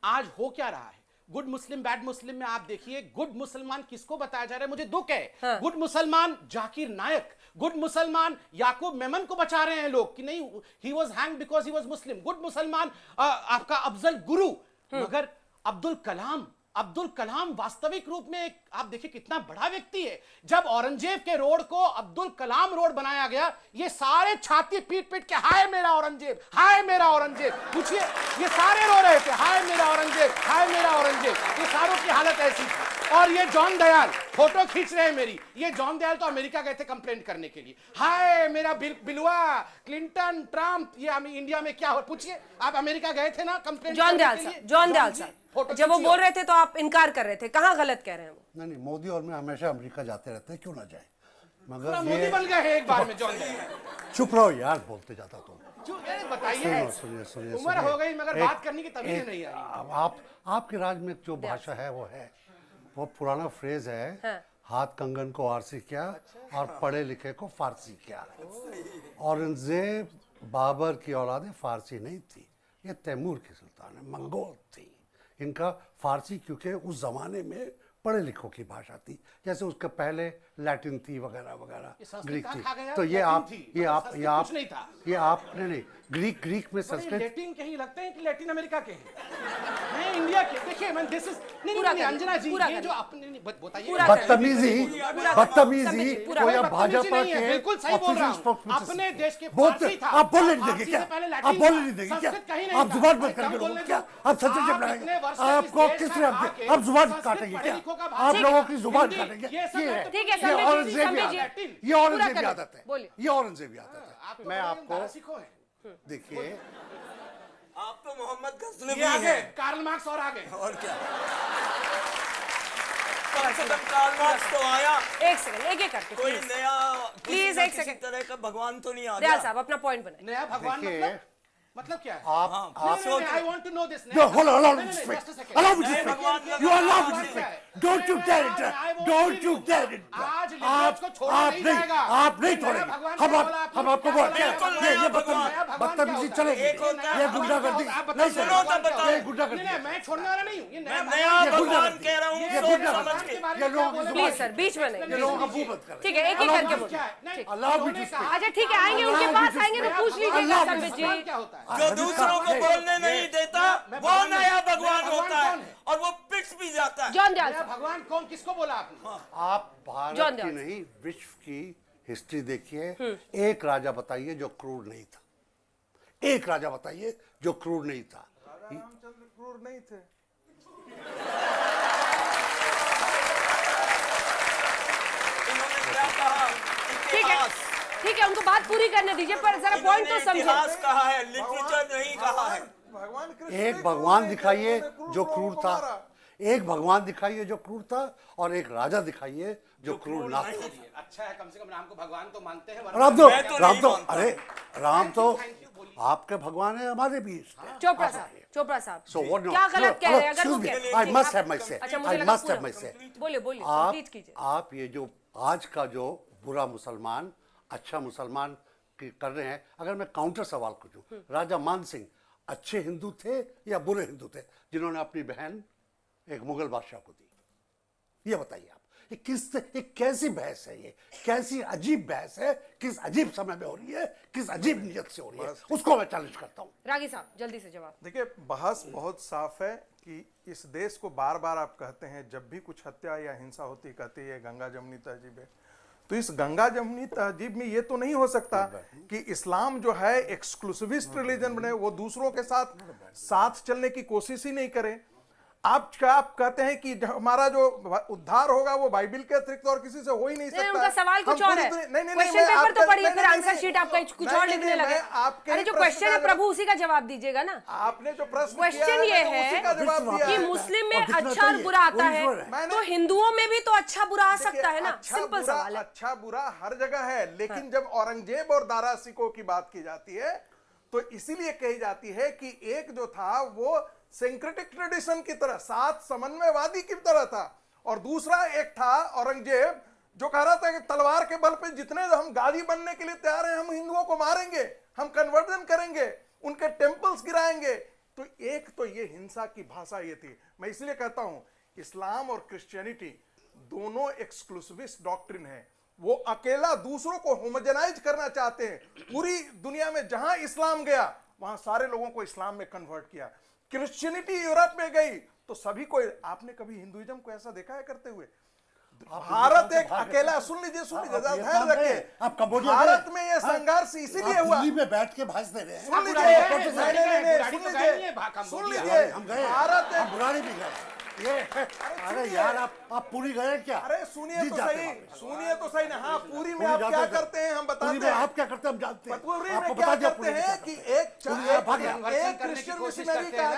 आज हो क्या रहा है? गुड मुस्लिम बैड मुस्लिम में आप देखिए, गुड मुसलमान किसको बताया जा रहा है? मुझे दुख है। हाँ। गुड मुसलमान जाकिर नायक, गुड मुसलमान याकूब मेमन को बचा रहे हैं लोग कि नहीं, he was hanged because he was Muslim. Good मुसलमान आपका अफजल गुरु, मगर अब्दुल कलाम वास्तविक रूप में एक, आप देखिए कितना बड़ा व्यक्ति है। जब औरंगजेब के रोड को अब्दुल कलाम रोड बनाया गया, ये सारे छाती पीट पीट के हाय मेरा औरंगजेब, हाय मेरा औरंगजेब, पूछिए, ये सारे रो रहे थे हाय मेरा औरंगजेब, हाय मेरा औरंगजेब। ये सारों की हालत ऐसी थी। और ये जॉन दयाल फोटो खींच रहे हैं मेरी, ये जॉन दयाल तो अमेरिका गए थे कंप्लेंट करने के लिए, हाय मेरा बिलुआ, क्लिंटन, ट्रंप, ये इंडिया में क्या हो, पूछिए आप अमेरिका गए थे ना कंप्लेंट। जॉन दयाल साहब जब वो बोल रहे थे तो आप इनकार कर रहे थे, कहाँ गलत कह रहे हैं वो? नहीं, मोदी और मैं हमेशा अमेरिका जाते रहते हैं, क्यों ना जाए, मगर मोदी बन गए एक बार में जॉन दयाल। चुप रहो यार, बोलते जाता तुम। बताइए, सुनिए उम्र हो गई मगर बात करने की तमीज नहीं आई। अब आपके राज में जो भाषा है वो पुराना फ्रेज है, हाँ। हाथ कंगन को आरसी क्या और पढ़े लिखे को फारसी क्या। औरंगजेब बाबर की औलाद फारसी नहीं थी, ये तैमूर की सुल्तान है, मंगोल थी। इनका फारसी क्योंकि उस जमाने में पढ़े लिखों की भाषा थी, जैसे उसके पहले लैटिन थी वगैरह वगैरह, ग्रीक थी। तो ये आप नहीं ग्रीक में संस्कृत, लैटिन कहीं लगते हैं कि लैटिन अमेरिका के हैं, मैं इंडिया के। देखिए मैं दिस इज नहीं अंजना जी, ये जो अपने बताइए बदतमीजी को या भाजपा के, बिल्कुल सही बोल रहा हूं, अपने देश के फारसी था। आप बोलने नहीं देंगे क्या? आप बोलने नहीं देंगे क्या? आप जुबान बंद करके रहोगे क्या? आप सच लगाएंगे? आपको किस तरह आप जुबान काटेंगे क्या? आप लोगों की जुबान काटेंगे? ये औरंगजेब की आदत है, ये औरंगजेब की आदत है। मैं आपको देखिए, आप तो मोहम्मद गजनवी ये आगे हैं, कार्ल मार्क्स और क्या कम से कम कार्ल मार्क्स तो आया। एक सेकंड, एक एक करके कोई नया प्लीज एक सेकंड तरह का भगवान तो नहीं आ दयाल गया। साहब अपना पॉइंट बनाए। नया भगवान मतलब क्या है? आप I want to know this. allow me to speak. Allow me to speak. You allow me to speak. Don't you dare interrupt. Don't you dare interrupt. आप नहीं छोड़ेंगे। हम आपको ये बदतमीजी चलेगी, ये गुंडागर्दी नहीं चलेगी, ये गुंडागर्दी। मैं छोड़ने वाला नहीं हूँ, ये नया भगवान कह रहा हूँ, सोच समझ के। ये लोग प्लीज सर बीच में नहीं, ये लोगों का मुंह बंद करें। ठीक है, एक एक करके बोलिए। Allow me to speak. अच्छा ठीक है, आएंगे उनके पास, आएंगे तो पूछ लीजिएगा संबित जी। क्या होता है? जो दूसरों को बोलने नहीं देता वो नया भगवान होता है, और वो पिट भी जाता है। जॉन दयाल भगवान कौन, किसको बोला आपने? आप भारत की नहीं विश्व की हिस्ट्री देखिए, एक राजा बताइए जो क्रूर नहीं था, एक राजा बताइए जो क्रूर नहीं था। रामचंद्र क्रूर नहीं थे। इन्होंने क्या कहा? ठीक है, उनको बात पूरी करने दीजिए, पर जरा पॉइंट तो समझे। इतिहास कहा है, लिटरेचर नहीं कहा है। एक भगवान दिखाइए जो क्रूर था, एक भगवान दिखाइए जो क्रूर था, और एक राजा दिखाइए जो क्रूर ना था। अच्छा है, कम से कम राम को भगवान तो मानते हैं। अरे राम तो आपके भगवान है, हमारे भी। चोपड़ा साहब क्या गलत कह रहे हैं? अगर I must have my say. I must have my say. बोलिए कंप्लीट कीजिए। आप ये जो आज का जो बुरा मुसलमान अच्छा मुसलमान कर रहे हैं, अगर मैं काउंटर सवाल पूछूं, राजा मान सिंह अच्छे हिंदू थे या बुरे हिंदू थे जिन्होंने अपनी बहन एक मुगल बादशाह को दी? ये बताइए आप, ये कैसी बहस है, ये कैसी अजीब बहस है, किस अजीब समय में हो रही है, किस अजीब नियत से हो रही है, उसको मैं चैलेंज करता हूं। रागी साहब जल्दी से जवाब देखिए, बहस बहुत साफ है कि इस देश को बार बार आप कहते हैं, जब भी कुछ हत्या या हिंसा होती कहते हैं गंगा जमनी तहजीब है। तो इस गंगा जमनी तहजीब में ये तो नहीं हो सकता कि इस्लाम जो है एक्सक्लूसिविस्ट रिलीजन बने, वो दूसरों के साथ चलने की कोशिश ही नहीं करे। आप कहते हैं कि हमारा जो उद्धार होगा वो बाइबिल के अतिरिक्त और किसी से हो ही नहीं सकता। उनका सवाल कुछ और है। क्वेश्चन पेपर तो पढ़िए, फिर आंसर शीट आपका कुछ और लिखने लगे। अरे जो क्वेश्चन है प्रभु, उसी का जवाब दीजिएगा ना। आपने जो प्रश्न क्वेश्चन ये है कि मुस्लिम में अच्छा और बुरा आता है, तो हिंदुओं में भी तो अच्छा बुरा आ सकता है ना। सिंपल सवाल है। अच्छा बुरा हर जगह है, लेकिन जब औरंगजेब और दारा सिकों की बात की जाती है तो इसीलिए कही जाती है कि एक जो था वो सिंक्रेटिक ट्रेडिशन की तरह, सात समन्वयवादी की तरह था, और दूसरा एक था औरंगजेब जो कह रहा था कि तलवार के बल पे जितने हम गादी बनने के लिए तैयार हैं, हम हिंदुओं को मारेंगे, हम कन्वर्जन करेंगे, उनके टेम्पल्स गिराएंगे। तो एक तो ये हिंसा की भाषा ये थी। मैं इसलिए कहता हूं इस्लाम और क्रिश्चियनिटी दोनों एक्सक्लूसिविस्ट डॉक्ट्रिन है। वो अकेला दूसरों को होमोजेनाइज करना चाहते हैं। पूरी दुनिया में जहां इस्लाम गया वहां सारे लोगों को इस्लाम में कन्वर्ट किया। क्रिश्चियनिटी यूरोप में गई तो सभी को। आपने कभी हिंदुइज्म को ऐसा देखा है करते हुए? भारत एक अकेला, सुन लीजिए ध्यान रखिए, आप कंबोडिया भारत में यह संघर्ष इसीलिए हुआ। दिल्ली में बैठ के भाषण दे रहे हैं। सुन लीजिए हम गए, भारत हम बुराड़ी भी गए। ये अरे यार आप पूरी गए क्या? अरे सुनिए तो सही ना। हाँ, पूरी में आप क्या करते हैं हम बताते हैं। आप क्या करते हैं हम जानते हैं। पूरी में क्या करते हैं कि एक क्रिश्चियन मिशनरी का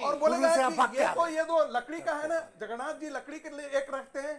और बोलेगा ये दो लकड़ी का है ना, जगन्नाथ जी लकड़ी के लिए एक रखते हैं